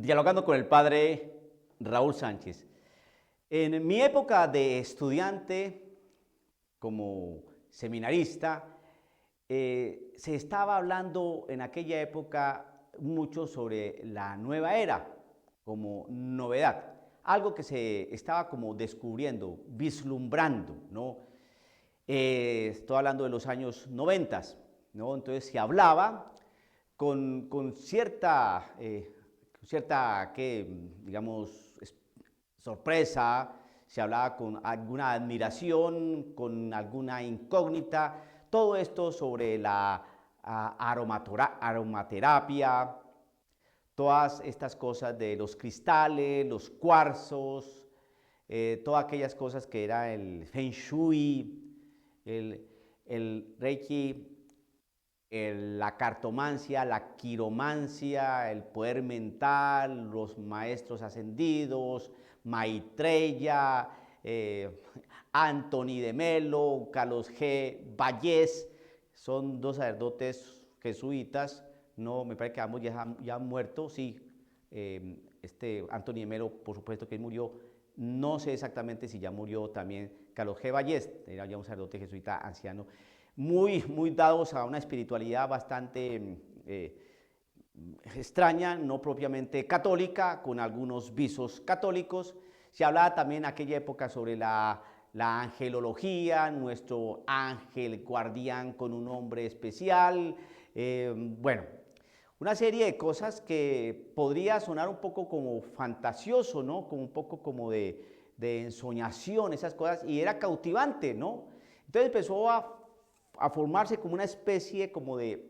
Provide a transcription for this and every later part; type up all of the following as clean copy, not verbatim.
Dialogando con el padre Raúl Sánchez. En mi época de estudiante, como seminarista, se estaba hablando en aquella época mucho sobre la nueva era, como novedad, algo que se estaba como descubriendo, vislumbrando, ¿no? Estoy hablando de los años 90, ¿no? Entonces se hablaba con cierta digamos, sorpresa, se hablaba con alguna admiración, con alguna incógnita, todo esto sobre la aromaterapia, todas estas cosas de los cristales, los cuarzos, todas aquellas cosas que era el Feng Shui, el Reiki, la cartomancia, la quiromancia, el poder mental, los maestros ascendidos, Maitreya, Anthony de Melo, Carlos G. Vallés, son dos sacerdotes jesuitas, no, me parece que ambos ya han muerto, sí, Anthony de Melo, por supuesto que murió, no sé exactamente si ya murió también Carlos G. Vallés, era ya un sacerdote jesuita anciano, muy dados a una espiritualidad bastante extraña, no propiamente católica, con algunos visos católicos. Se hablaba también en aquella época sobre la angelología, nuestro ángel guardián con un nombre especial, bueno, una serie de cosas que podría sonar un poco como fantasioso, ¿no? Como un poco como de ensoñación, esas cosas, y era cautivante, ¿no? Entonces empezó a formarse como una especie como de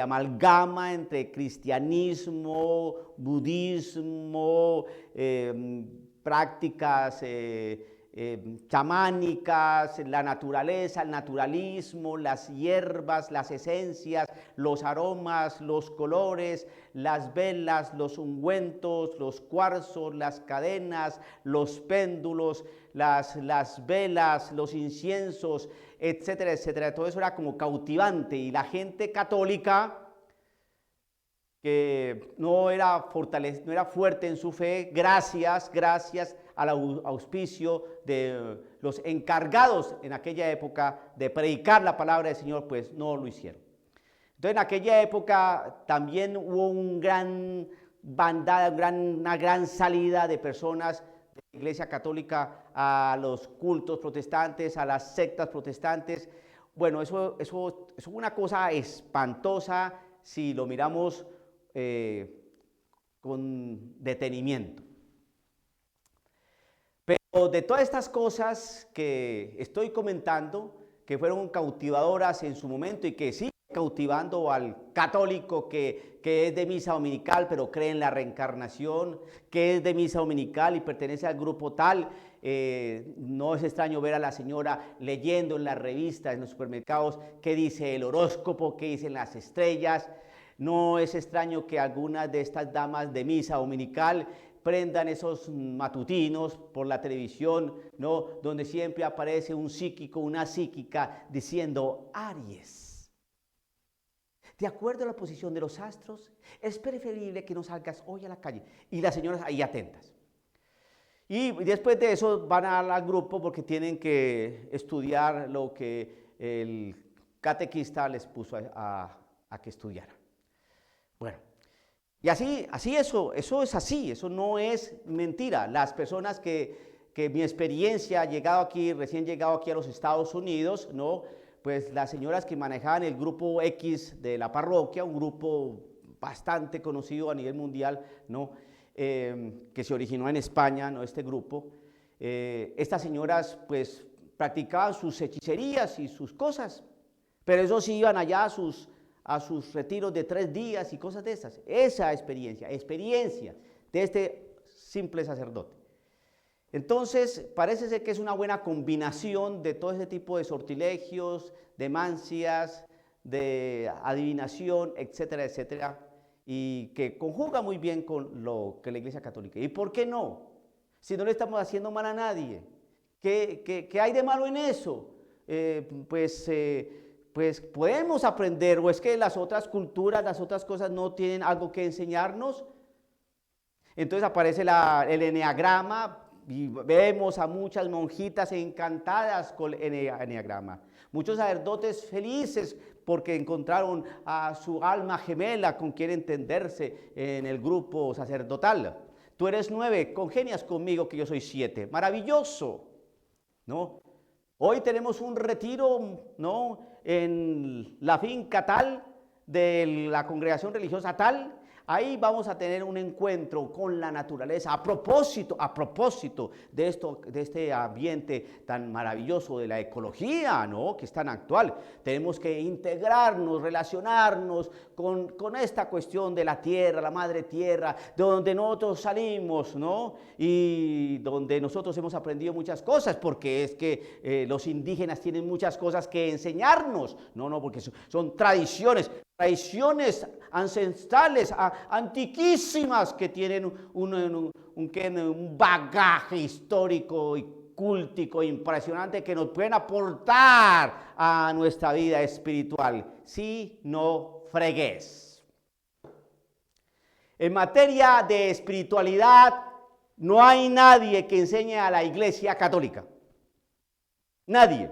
amalgama entre cristianismo, budismo, prácticas chamánicas, la naturaleza, el naturalismo, las hierbas, las esencias, los aromas, los colores, las velas, los ungüentos, los cuarzos, las cadenas, los péndulos, las velas, los inciensos, etcétera, etcétera. Todo eso era como cautivante y la gente católica que no era fuerte en su fe, gracias al auspicio de los encargados en aquella época de predicar la palabra del Señor, pues no lo hicieron. Entonces en aquella época también hubo una gran salida de personas de la Iglesia Católica a los cultos protestantes, a las sectas protestantes. Bueno, eso es una cosa espantosa si lo miramos con detenimiento. Pero de todas estas cosas que estoy comentando, que fueron cautivadoras en su momento y que siguen cautivando al católico que es de misa dominical pero cree en la reencarnación, que es de misa dominical y pertenece al grupo tal, no es extraño ver a la señora leyendo en las revistas, en los supermercados, qué dice el horóscopo, qué dicen las estrellas. No es extraño que algunas de estas damas de misa dominical prendan esos matutinos por la televisión, ¿no? Donde siempre aparece un psíquico, una psíquica diciendo: Aries, de acuerdo a la posición de los astros, es preferible que no salgas hoy a la calle. Y las señoras ahí atentas. Y después de eso van al grupo porque tienen que estudiar lo que el catequista les puso a que estudiaran. Bueno, y así eso es así, eso no es mentira. Las personas que mi experiencia recién llegado aquí a los Estados Unidos, ¿no? Pues las señoras que manejaban el grupo X de la parroquia, un grupo bastante conocido a nivel mundial, ¿no? Que se originó en España, ¿no? Este grupo, estas señoras pues practicaban sus hechicerías y sus cosas, pero eso sí iban allá a sus retiros de 3 días y cosas de esas. Esa experiencia de este simple sacerdote. Entonces, parece ser que es una buena combinación de todo ese tipo de sortilegios, de mancias, de adivinación, etcétera, etcétera, y que conjuga muy bien con lo que la Iglesia Católica. ¿Y por qué no? Si no le estamos haciendo mal a nadie. ¿Qué hay de malo en eso? pues podemos aprender, o es que las otras culturas, las otras cosas no tienen algo que enseñarnos. Entonces aparece el eneagrama y vemos a muchas monjitas encantadas con el eneagrama. Muchos sacerdotes felices porque encontraron a su alma gemela con quien entenderse en el grupo sacerdotal. Tú eres 9, congenias conmigo que yo soy 7. Maravilloso, ¿no? Hoy tenemos un retiro, ¿no?, en la finca tal de la congregación religiosa tal. Ahí vamos a tener un encuentro con la naturaleza a propósito de esto, de este ambiente tan maravilloso de la ecología, ¿no?, que es tan actual. Tenemos que integrarnos, relacionarnos con esta cuestión de la tierra, la madre tierra, de donde nosotros salimos, ¿no?, y donde nosotros hemos aprendido muchas cosas, porque es que los indígenas tienen muchas cosas que enseñarnos. No, porque son tradiciones ancestrales, antiquísimas, que tienen un bagaje histórico y cultico impresionante que nos pueden aportar a nuestra vida espiritual. Si no fregues. En materia de espiritualidad, no hay nadie que enseñe a la Iglesia Católica. Nadie.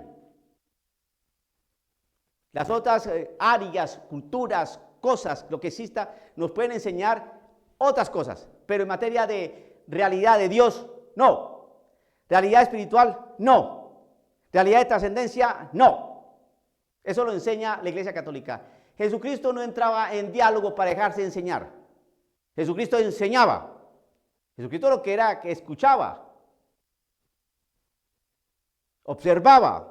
Las otras áreas, culturas, cosas, lo que exista, nos pueden enseñar otras cosas, pero en materia de realidad de Dios, no. Realidad espiritual, no. Realidad de trascendencia, no. Eso lo enseña la Iglesia Católica. Jesucristo no entraba en diálogo para dejarse enseñar. Jesucristo enseñaba. Jesucristo lo que era que escuchaba, observaba.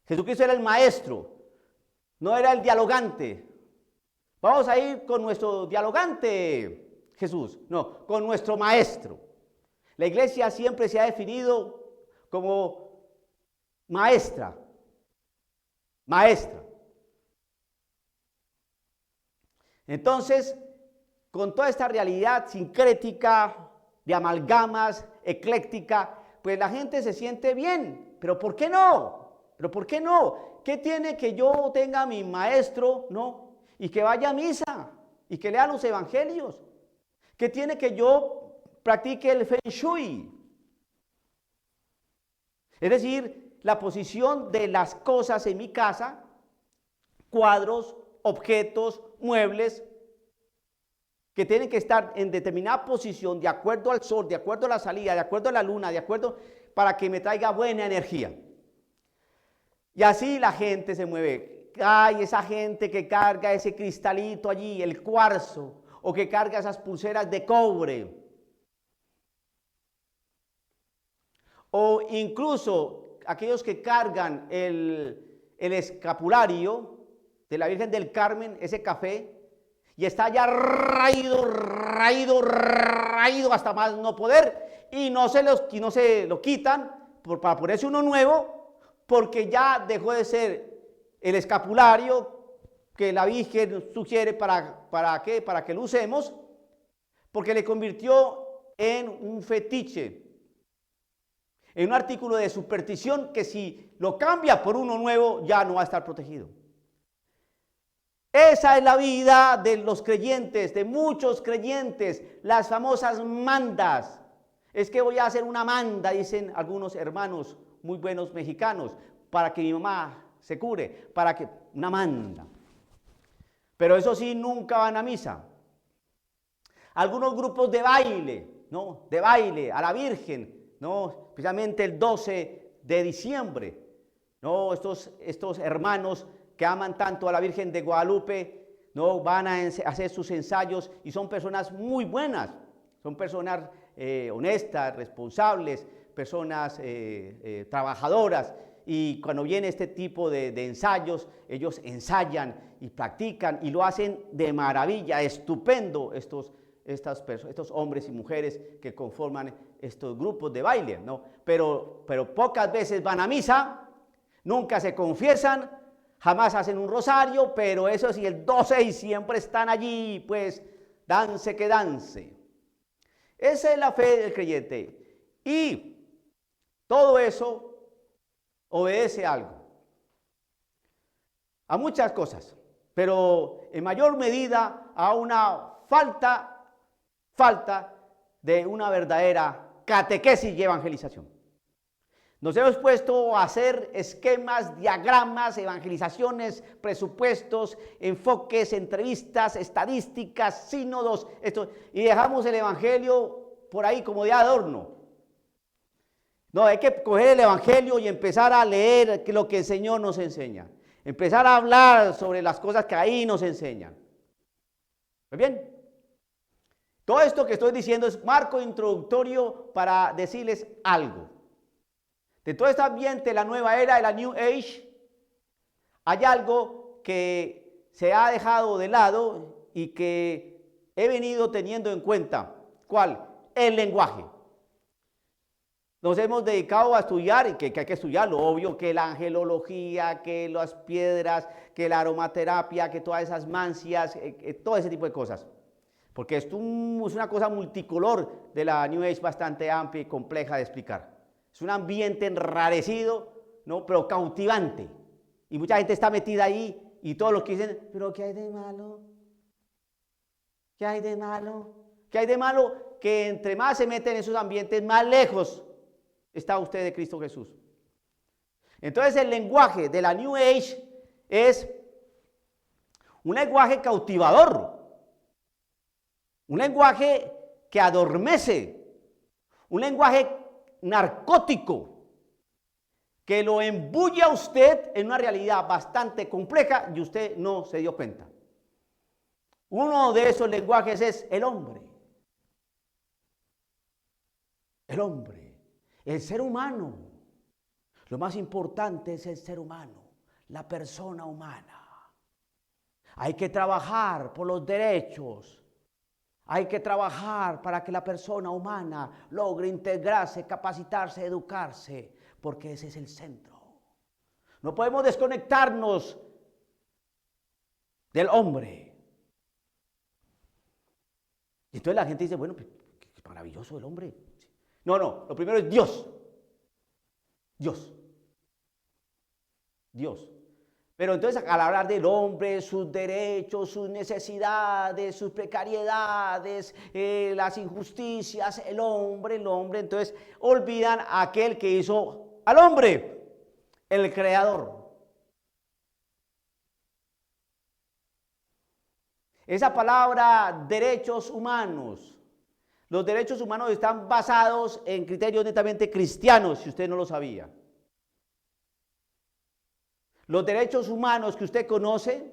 Jesucristo era el maestro, no era el dialogante. Vamos a ir con nuestro dialogante, Jesús, no, con nuestro maestro. La iglesia siempre se ha definido como maestra. Entonces, con toda esta realidad sincrética, de amalgamas, ecléctica, pues la gente se siente bien. ¿Pero por qué no? ¿Qué tiene que yo tenga a mi maestro, no? Y que vaya a misa y que lea los evangelios. ¿Qué tiene que yo practique el Feng Shui? Es decir, la posición de las cosas en mi casa, cuadros, objetos, muebles, que tienen que estar en determinada posición, de acuerdo al sol, de acuerdo a la salida, de acuerdo a la luna, para que me traiga buena energía. Y así la gente se mueve. Ay, esa gente que carga ese cristalito allí, el cuarzo, o que carga esas pulseras de cobre. O incluso aquellos que cargan el escapulario de la Virgen del Carmen, ese café, y está ya raído hasta más no poder, y no se lo quitan para ponerse uno nuevo, porque ya dejó de ser el escapulario que la Virgen sugiere para que lo usemos, porque le convirtió en un fetiche, en un artículo de superstición que si lo cambia por uno nuevo ya no va a estar protegido. Esa es la vida de los creyentes, de muchos creyentes, las famosas mandas. Es que voy a hacer una manda, dicen algunos hermanos muy buenos mexicanos, para que mi mamá se cure, una manda. Pero eso sí, nunca van a misa. Algunos grupos de baile, ¿no? De baile a la Virgen, ¿no? Especialmente el 12 de diciembre, ¿no? Estos hermanos que aman tanto a la Virgen de Guadalupe, ¿no? Van a hacer sus ensayos y son personas muy buenas, son personas honestas, responsables, personas trabajadoras, y cuando viene este tipo de ensayos, ellos ensayan y practican y lo hacen de maravilla, estupendo estos hombres y mujeres que conforman estos grupos de baile, ¿no? Pero pocas veces van a misa, nunca se confiesan, jamás hacen un rosario, pero eso sí, el 12 y siempre están allí, pues, dance que dance. Esa es la fe del creyente. Y todo eso obedece algo. a muchas cosas, pero en mayor medida a una falta de una verdadera catequesis y evangelización. Nos hemos puesto a hacer esquemas, diagramas, evangelizaciones, presupuestos, enfoques, entrevistas, estadísticas, sínodos, y dejamos el evangelio por ahí como de adorno. No, hay que coger el evangelio y empezar a leer lo que el Señor nos enseña. Empezar a hablar sobre las cosas que ahí nos enseñan. ¿Muy bien? Todo esto que estoy diciendo es marco introductorio para decirles algo. De todo este ambiente, la nueva era, de la New Age, hay algo que se ha dejado de lado y que he venido teniendo en cuenta. ¿Cuál? El lenguaje. Nos hemos dedicado a estudiar, y que hay que estudiarlo, obvio, que la angelología, que las piedras, que la aromaterapia, que todas esas mancias, todo ese tipo de cosas. Porque esto es una cosa multicolor de la New Age bastante amplia y compleja de explicar. Es un ambiente enrarecido, ¿no? Pero cautivante. Y mucha gente está metida ahí y todos los que dicen, ¿pero qué hay de malo? ¿Qué hay de malo? ¿Qué hay de malo? Que entre más se meten en esos ambientes, más lejos está usted de Cristo Jesús. Entonces el lenguaje de la New Age es un lenguaje cautivador, un lenguaje que adormece, un lenguaje narcótico que lo embulle a usted en una realidad bastante compleja y usted no se dio cuenta. Uno de esos lenguajes es el hombre. El hombre, el ser humano. Lo más importante es el ser humano, la persona humana. Hay que trabajar por los derechos. Hay que trabajar para que la persona humana logre integrarse, capacitarse, educarse, porque ese es el centro. No podemos desconectarnos del hombre. Y entonces la gente dice, bueno, qué maravilloso el hombre. No, lo primero es Dios. Dios. Pero entonces al hablar del hombre, sus derechos, sus necesidades, sus precariedades, las injusticias, el hombre, entonces olvidan a aquel que hizo al hombre, el creador. Esa palabra derechos humanos, los derechos humanos están basados en criterios netamente cristianos, si usted no lo sabía. Los derechos humanos que usted conoce,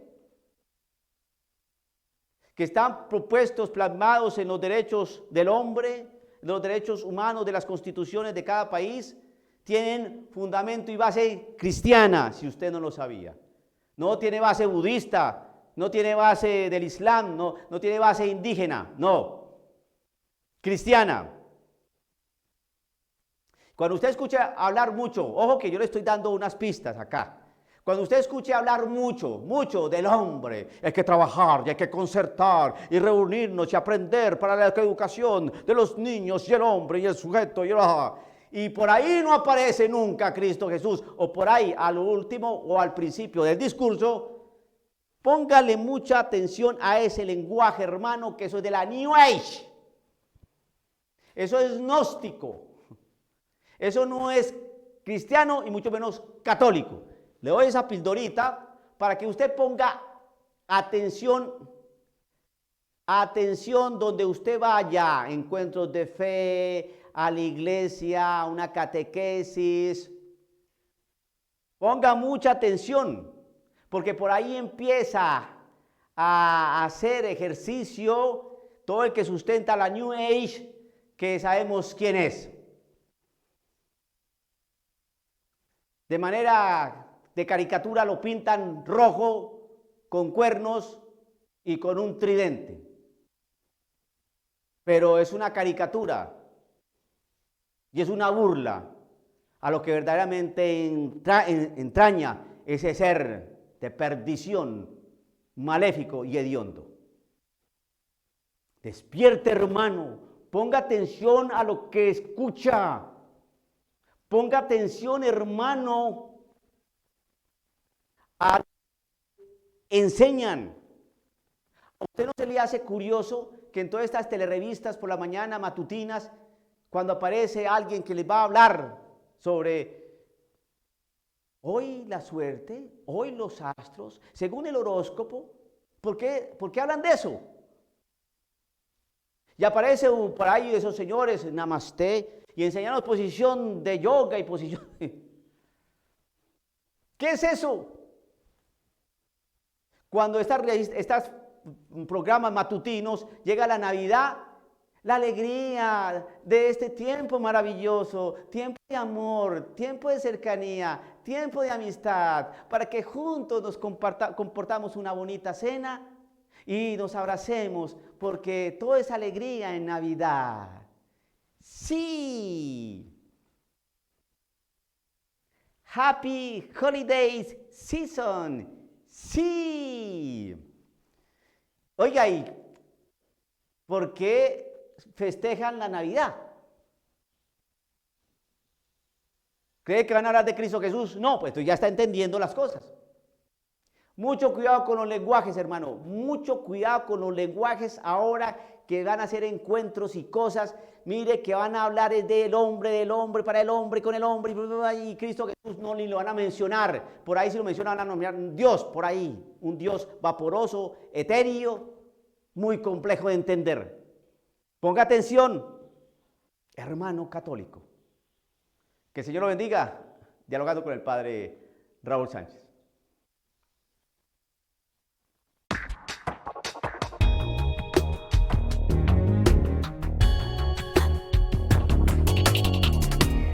que están propuestos, plasmados en los derechos del hombre, los derechos humanos de las constituciones de cada país, tienen fundamento y base cristiana, si usted no lo sabía. No tiene base budista, no tiene base del Islam, no tiene base indígena, no. Cristiana. Cuando usted escucha hablar mucho, ojo que yo le estoy dando unas pistas acá. Cuando usted escuche hablar mucho del hombre, hay que trabajar y hay que concertar y reunirnos y aprender para la educación de los niños y el hombre y el sujeto y por ahí no aparece nunca Cristo Jesús, o por ahí al último o al principio del discurso, póngale mucha atención a ese lenguaje, hermano, que eso es de la New Age. Eso es gnóstico. Eso no es cristiano y mucho menos católico. Le doy esa pildorita para que usted ponga atención donde usted vaya, encuentros de fe, a la iglesia, a una catequesis. Ponga mucha atención, porque por ahí empieza a hacer ejercicio todo el que sustenta la New Age, que sabemos quién es. De manera de caricatura lo pintan rojo, con cuernos y con un tridente. Pero es una caricatura y es una burla a lo que verdaderamente entraña ese ser de perdición, maléfico y hediondo. Despierte, hermano, ponga atención a lo que escucha. Ponga atención, hermano, a enseñan. ¿A usted no se le hace curioso que en todas estas telerevistas por la mañana, matutinas, cuando aparece alguien que les va a hablar sobre hoy la suerte, hoy los astros, según el horóscopo, ¿por qué hablan de eso? Y aparece por ahí de esos señores, namaste, y enseñando posición de yoga y posición... ¿Qué es eso? Cuando estas programas matutinos, llega la Navidad, la alegría de este tiempo maravilloso, tiempo de amor, tiempo de cercanía, tiempo de amistad, para que juntos nos comportamos una bonita cena y nos abracemos, porque toda esa alegría en Navidad. Sí. Happy Holidays Season. Sí. Oiga, ¿y por qué festejan la Navidad? ¿Cree que van a hablar de Cristo Jesús? No, pues tú ya está entendiendo las cosas. Mucho cuidado con los lenguajes, hermano. Mucho cuidado con los lenguajes ahora que van a hacer encuentros y cosas. Mire que van a hablar del hombre, para el hombre, con el hombre. Y Cristo Jesús no ni lo van a mencionar. Por ahí si lo mencionan van a nombrar un Dios por ahí. Un Dios vaporoso, etéreo, muy complejo de entender. Ponga atención, hermano católico. Que el Señor lo bendiga, dialogando con el Padre Raúl Sánchez.